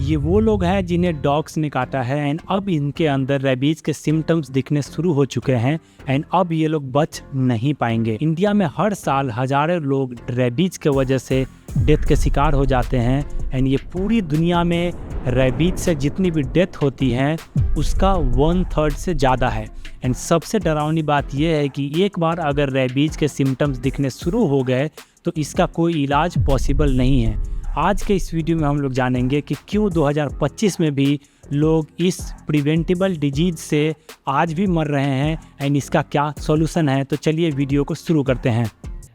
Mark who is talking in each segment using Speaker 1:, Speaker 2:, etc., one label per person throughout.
Speaker 1: ये वो लोग हैं जिन्हें डॉग्स ने काटा है एंड अब इनके अंदर रेबीज के सिम्टम्स दिखने शुरू हो चुके हैं एंड अब ये लोग बच नहीं पाएंगे। इंडिया में हर साल हजारों लोग रेबीज के वजह से डेथ के शिकार हो जाते हैं एंड ये पूरी दुनिया में रेबीज से जितनी भी डेथ होती है उसका 1/3 से ज़्यादा है। एंड सबसे डरावनी बात यह है कि एक बार अगर रेबीज के सिम्टम्स दिखने शुरू हो गए तो इसका कोई इलाज पॉसिबल नहीं है। आज के इस वीडियो में हम लोग जानेंगे कि क्यों 2025 में भी लोग इस प्रिवेंटेबल डिजीज़ से आज भी मर रहे हैं एंड इसका क्या सॉल्यूशन है। तो चलिए वीडियो को शुरू करते हैं।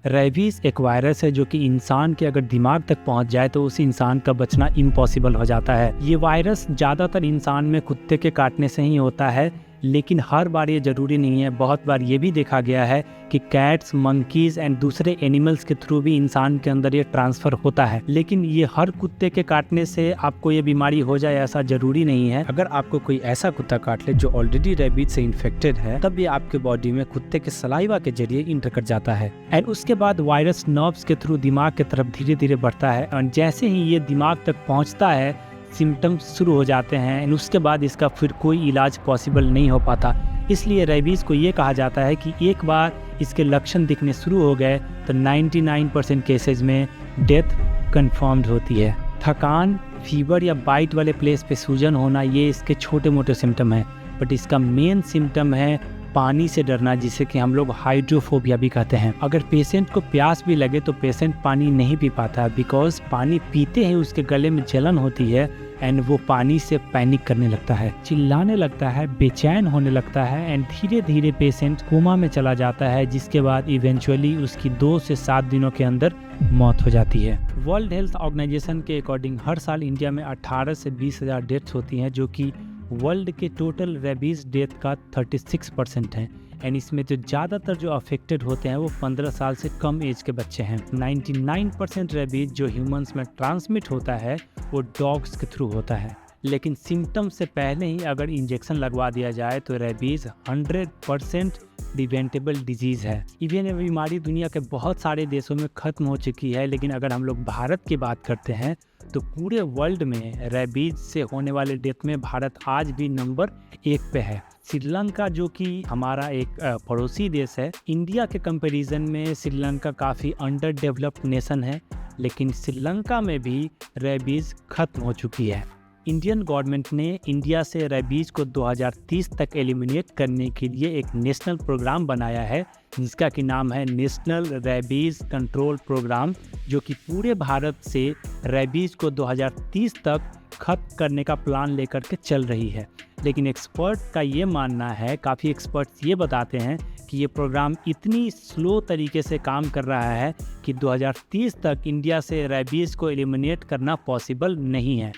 Speaker 1: रेबीज़ एक वायरस है जो कि इंसान के अगर दिमाग तक पहुंच जाए तो उस इंसान का बचना इम्पॉसिबल हो जाता है। ये वायरस ज़्यादातर इंसान में कुत्ते के काटने से ही होता है, लेकिन हर बार ये ज़रूरी नहीं है। बहुत बार ये भी देखा गया है कि कैट्स, मंकीज़ एंड दूसरे एनिमल्स के थ्रू भी इंसान के अंदर ये ट्रांसफ़र होता है। लेकिन ये हर कुत्ते के काटने से आपको ये बीमारी हो जाए ऐसा ज़रूरी नहीं है। अगर आपको कोई ऐसा कुत्ता काट ले जो ऑलरेडी रेबीज से इन्फेक्टेड है तब ये आपके बॉडी में कुत्ते के सलाइवा के जरिए इंटर कर जाता है एंड उसके बाद वायरस नर्व्स के थ्रू दिमाग की तरफ धीरे धीरे बढ़ता है और जैसे ही ये दिमाग तक पहुँचता है सिम्टम्स शुरू हो जाते हैं एंड उसके बाद इसका फिर कोई इलाज पॉसिबल नहीं हो पाता। इसलिए रेबीज़ को ये कहा जाता है कि एक बार इसके लक्षण दिखने शुरू हो गए तो 99% केसेस में डेथ कंफर्म्ड होती है। थकान, फीवर या बाइट वाले प्लेस पे सूजन होना ये इसके छोटे मोटे सिम्टम हैं, बट इसका मेन सिम्टम है पानी से डरना, जिसे कि हम लोग हाइड्रोफोबिया भी कहते हैं। अगर पेशेंट को प्यास भी लगे तो पेशेंट पानी नहीं पी पाता बिकॉज पानी पीते ही उसके गले में जलन होती है एंड वो पानी से पैनिक करने लगता है, चिल्लाने लगता है, बेचैन होने लगता है एंड धीरे धीरे पेशेंट कोमा में चला जाता है, जिसके बाद इवेंचुअली उसकी 2 से 7 दिनों के अंदर मौत हो जाती है। वर्ल्ड हेल्थ ऑर्गेनाइजेशन के अकॉर्डिंग हर साल इंडिया में 18 से 20 हज़ार डेथ्स होती हैं, जो कि वर्ल्ड के टोटल रेबीज डेथ का 36% है एंड इसमें जो ज़्यादातर जो अफेक्टेड होते हैं वो 15 साल से कम एज के बच्चे हैं। 99% रेबीज जो ह्यूमंस में ट्रांसमिट होता है वो डॉग्स के थ्रू होता है, लेकिन सिम्टम्स से पहले ही अगर इंजेक्शन लगवा दिया जाए तो रेबीज 100% प्रिवेंटेबल डिजीज़ है। इवन ये बीमारी दुनिया के बहुत सारे देशों में ख़त्म हो चुकी है, लेकिन अगर हम लोग भारत की बात करते हैं तो पूरे वर्ल्ड में रेबीज से होने वाले डेथ में भारत आज भी नंबर 1 पे है। श्रीलंका जो कि हमारा एक पड़ोसी देश है, इंडिया के कंपैरिजन में श्रीलंका काफ़ी अंडर डेवलप्ड नेशन है, लेकिन श्रीलंका में भी रेबीज ख़त्म हो चुकी है। इंडियन गवर्नमेंट ने इंडिया से रेबीज को 2030 तक एलिमिनेट करने के लिए एक नेशनल प्रोग्राम बनाया है, जिसका कि नाम है नेशनल रेबीज कंट्रोल प्रोग्राम, जो कि पूरे भारत से रेबीज को 2030 तक खत्म करने का प्लान लेकर के चल रही है। लेकिन एक्सपर्ट का ये मानना है, काफ़ी एक्सपर्ट्स ये बताते हैं कि ये प्रोग्राम इतनी स्लो तरीके से काम कर रहा है कि 2030 तक इंडिया से रेबीज को एलिमिनेट करना पॉसिबल नहीं है।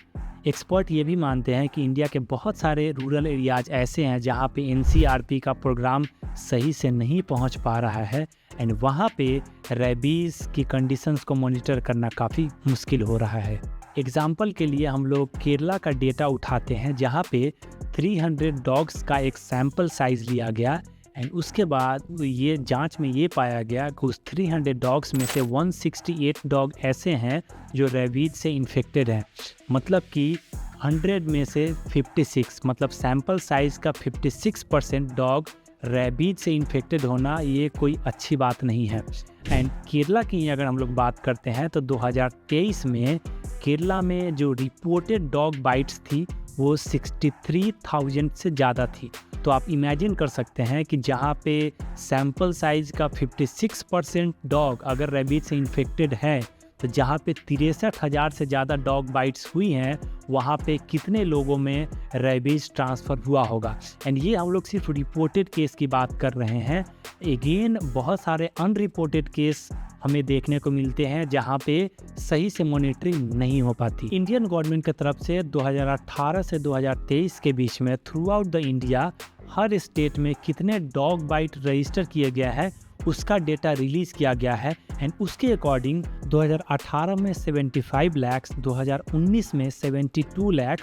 Speaker 1: एक्सपर्ट ये भी मानते हैं कि इंडिया के बहुत सारे रूरल एरियाज ऐसे हैं जहाँ पे एनसीआरपी का प्रोग्राम सही से नहीं पहुँच पा रहा है एंड वहाँ पे रेबीज़ की कंडीशंस को मॉनिटर करना काफ़ी मुश्किल हो रहा है। एग्जाम्पल के लिए हम लोग केरला का डेटा उठाते हैं, जहाँ पे 300 डॉग्स का एक सैम्पल साइज़ लिया गया एंड उसके बाद ये जांच में ये पाया गया कि उस 300 डॉग्स में से 168 डॉग ऐसे हैं जो रेबीज से इन्फेक्टेड हैं। मतलब कि 100 में से 56, मतलब सैम्पल साइज़ का 56% डॉग रेबीज से इन्फेक्टेड होना ये कोई अच्छी बात नहीं है। एंड केरला की अगर हम लोग बात करते हैं तो 2023 में केरला में जो रिपोर्टेड डॉग बाइट्स थी वो 63,000 से ज़्यादा थी। तो आप इमेजिन कर सकते हैं कि जहाँ पे सैम्पल साइज़ का 56% डॉग अगर रेबीज से इन्फेक्टेड है तो जहाँ पे 63,000 से ज़्यादा डॉग बाइट्स हुई हैं वहाँ पे कितने लोगों में रेबीज ट्रांसफ़र हुआ होगा। एंड ये हम लोग सिर्फ रिपोर्टेड केस की बात कर रहे हैं। अगेन बहुत सारे अनरिपोर्टेड केस हमें देखने को मिलते हैं जहाँ पे सही से मॉनिटरिंग नहीं हो पाती। इंडियन गवर्नमेंट की तरफ से 2018 से 2023 के बीच में through out the India her state में कितने डॉग बाइट रजिस्टर किया गया है उसका डेटा रिलीज़ किया गया है एंड उसके अकॉर्डिंग 2018 में 75 लाख, 2019 में 72 लाख,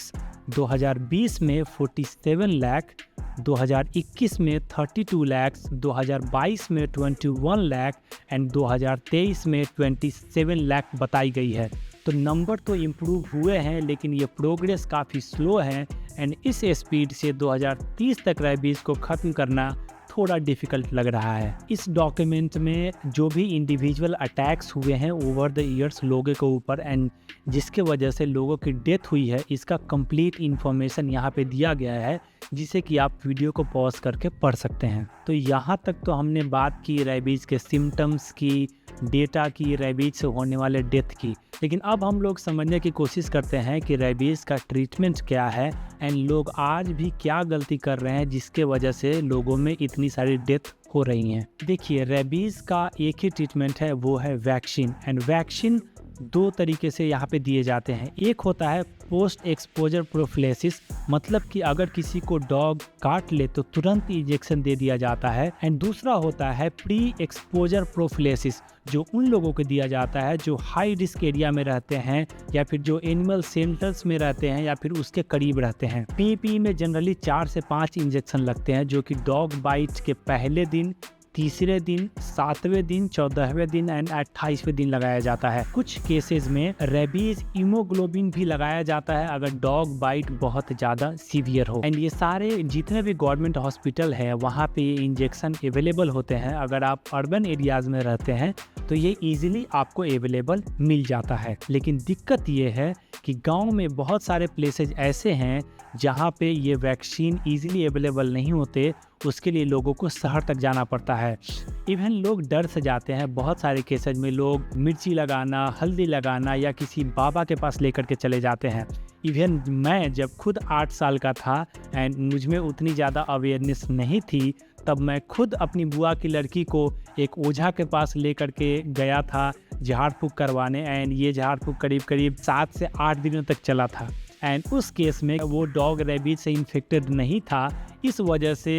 Speaker 1: 2020 में 47 लाख, 2021 में 32 लाख, 2022 में 21 लाख एंड 2023 में 27 लाख बताई गई है। तो नंबर तो इम्प्रूव हुए हैं, लेकिन ये प्रोग्रेस काफ़ी स्लो है एंड इस स्पीड से 2030 तक रेबीज़ को ख़त्म करना थोड़ा डिफ़िकल्ट लग रहा है। इस डॉक्यूमेंट में जो भी इंडिविजुअल अटैक्स हुए हैं ओवर द ईयर्स लोगों के ऊपर एंड जिसके वजह से लोगों की डेथ हुई है, इसका कंप्लीट इन्फॉर्मेशन यहाँ पे दिया गया है, जिसे कि आप वीडियो को पॉज करके पढ़ सकते हैं। तो यहाँ तक तो हमने बात की रेबीज़ के सिम्टम्स की, डेटा की, रेबीज़ से होने वाले डेथ की, लेकिन अब हम लोग समझने की कोशिश करते हैं कि रेबीज़ का ट्रीटमेंट क्या है एंड लोग आज भी क्या गलती कर रहे हैं जिसके वजह से लोगों में इतनी सारी डेथ हो रही हैं। देखिए, रेबीज़ का एक ही ट्रीटमेंट है, वो है वैक्सीन एंड वैक्सीन दो तरीके से यहाँ पे दिए जाते हैं। एक होता है पोस्ट एक्सपोजर प्रोफिलेसिस, मतलब कि अगर किसी को डॉग काट ले तो तुरंत इंजेक्शन दे दिया जाता है एंड दूसरा होता है प्री एक्सपोजर प्रोफिलेसिस, जो उन लोगों को दिया जाता है जो हाई रिस्क एरिया में रहते हैं या फिर जो एनिमल सेंटर्स में रहते हैं या फिर उसके करीब रहते हैं। पीपी में जनरली 4 से 5 इंजेक्शन लगते हैं, जो कि डॉग बाइट के पहले दिन, तीसरे दिन, 7वें दिन, 14वें दिन एंड 28वें दिन लगाया जाता है। कुछ केसेस में रेबीज इमोग्लोबिन भी लगाया जाता है अगर डॉग बाइट बहुत ज़्यादा सीवियर हो। एंड ये सारे जितने भी गवर्नमेंट हॉस्पिटल है वहाँ पे ये इंजेक्शन अवेलेबल होते हैं। अगर आप अर्बन एरियाज में रहते हैं तो ये इजीली आपको अवेलेबल मिल जाता है। लेकिन दिक्कत ये है कि गांव में बहुत सारे प्लेसेस ऐसे हैं जहां पे ये वैक्सीन इजीली अवेलेबल नहीं होते, उसके लिए लोगों को शहर तक जाना पड़ता है। इवन लोग डर से जाते हैं। बहुत सारे केसेस में लोग मिर्ची लगाना, हल्दी लगाना या किसी बाबा के पास लेकर के चले जाते हैं। इवन मैं जब खुद 8 साल का था एंड मुझ में उतनी ज़्यादा अवेयरनेस नहीं थी, तब मैं खुद अपनी बुआ की लड़की को एक ओझा के पास लेकर के गया था झाड़ फूँक करवाने एंड ये झाड़ फूँक करीब 7 से 8 दिनों तक चला था एंड उस केस में वो डॉग रेबीज से इन्फेक्टेड नहीं था। इस वजह से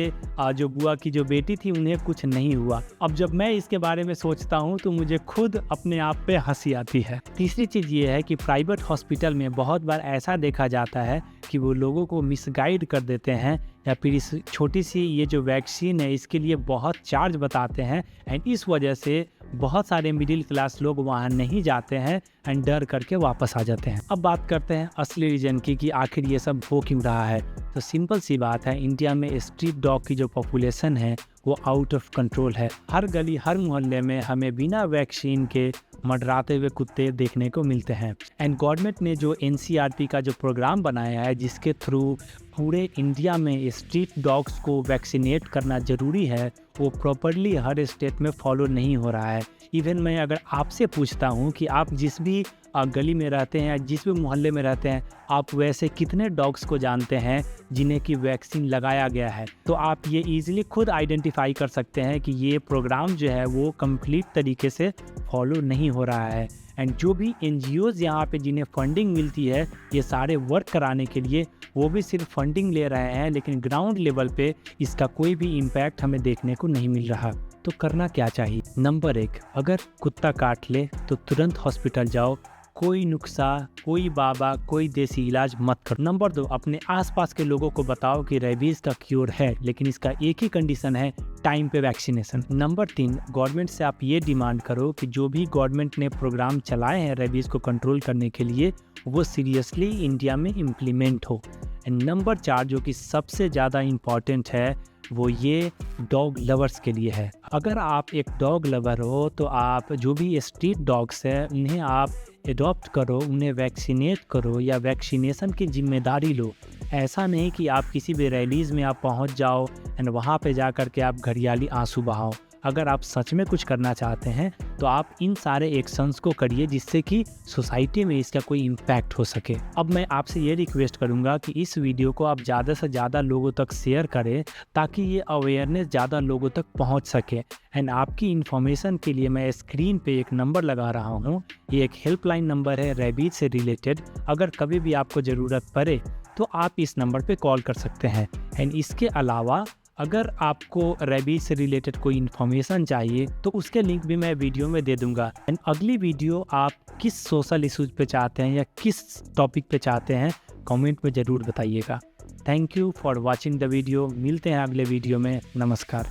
Speaker 1: जो बुआ की जो बेटी थी उन्हें कुछ नहीं हुआ। अब जब मैं इसके बारे में सोचता हूँ तो मुझे खुद अपने आप पे हंसी आती है। तीसरी चीज़ ये है कि प्राइवेट हॉस्पिटल में बहुत बार ऐसा देखा जाता है कि वो लोगों को मिसगाइड कर देते हैं या फिर इस छोटी सी ये जो वैक्सीन है इसके लिए बहुत चार्ज बताते हैं एंड इस वजह से बहुत सारे मिडिल क्लास लोग वहाँ नहीं जाते हैं एंड डर करके वापस आ जाते हैं। अब बात करते हैं असली रीजन की कि आखिर ये सब हो क्यों रहा है। तो सिंपल सी बात है, इंडिया में स्ट्रीट डॉग की जो पॉपुलेशन है वो आउट ऑफ कंट्रोल है। हर गली हर मोहल्ले में हमें बिना वैक्सीन के मंडराते हुए कुत्ते देखने को मिलते हैं एंड गवर्नमेंट ने जो NCRP का जो प्रोग्राम बनाया है जिसके थ्रू पूरे इंडिया में स्ट्रीट डॉग्स को वैक्सीनेट करना ज़रूरी है, वो प्रॉपरली हर स्टेट में फॉलो नहीं हो रहा है। इवन मैं अगर आपसे पूछता हूँ कि आप जिस भी गली में रहते हैं या जिस भी मोहल्ले में रहते हैं, आप वैसे कितने डॉग्स को जानते हैं जिन्हें कि वैक्सीन लगाया गया है, तो आप ये इजीली खुद आइडेंटिफाई कर सकते हैं कि ये प्रोग्राम जो है वो कंप्लीट तरीके से फॉलो नहीं हो रहा है। एंड जो भी NGOs यहाँ पे जिन्हें फंडिंग मिलती है ये सारे वर्क कराने के लिए, वो भी सिर्फ फंडिंग ले रहे हैं, लेकिन ग्राउंड लेवल पे इसका कोई भी इम्पैक्ट हमें देखने को नहीं मिल रहा। तो करना क्या चाहिए? नंबर 1, अगर कुत्ता काट ले तो तुरंत हॉस्पिटल जाओ। कोई नुस्खा, कोई बाबा, कोई देसी इलाज मत करो। नंबर 2, अपने आसपास के लोगों को बताओ कि रेबीज़ का क्योर है, लेकिन इसका एक ही कंडीशन है, टाइम पे वैक्सीनेशन। नंबर 3, गवर्नमेंट से आप ये डिमांड करो कि जो भी गवर्नमेंट ने प्रोग्राम चलाए हैं रेबीज़ को कंट्रोल करने के लिए, वो सीरियसली इंडिया में इम्प्लीमेंट हो। एंड नंबर 4, जो कि सबसे ज़्यादा इम्पॉर्टेंट है, वो ये डॉग लवर्स के लिए है। अगर आप एक डॉग लवर हो तो आप जो भी स्ट्रीट डॉग्स है उन्हें आप एडॉप्ट करो, उन्हें वैक्सीनेट करो या वैक्सीनेशन की जिम्मेदारी लो। ऐसा नहीं कि आप किसी भी रैलीज़ में आप पहुंच जाओ एंड वहां पे जा कर के आप घड़ियाली आंसू बहाओ। अगर आप सच में कुछ करना चाहते हैं तो आप इन सारे एक्शंस को करिए जिससे कि सोसाइटी में इसका कोई इम्पैक्ट हो सके। अब मैं आपसे ये रिक्वेस्ट करूंगा कि इस वीडियो को आप ज़्यादा से ज़्यादा लोगों तक शेयर करें ताकि ये अवेयरनेस ज़्यादा लोगों तक पहुंच सके। एंड आपकी इन्फॉर्मेशन के लिए मैं स्क्रीन पे एक नंबर लगा रहा हूँ, ये एक हेल्पलाइन नंबर है रेबीज से रिलेटेड। अगर कभी भी आपको ज़रूरत पड़े तो आप इस नंबर पे कॉल कर सकते हैं। एंड इसके अलावा अगर आपको रेबीज से रिलेटेड कोई इन्फॉर्मेशन चाहिए तो उसके लिंक भी मैं वीडियो में दे दूंगा। एंड अगली वीडियो आप किस सोशल इशूज़ पे चाहते हैं या किस टॉपिक पे चाहते हैं, कमेंट में ज़रूर बताइएगा। Thank you for watching the video. मिलते हैं अगले वीडियो में। नमस्कार।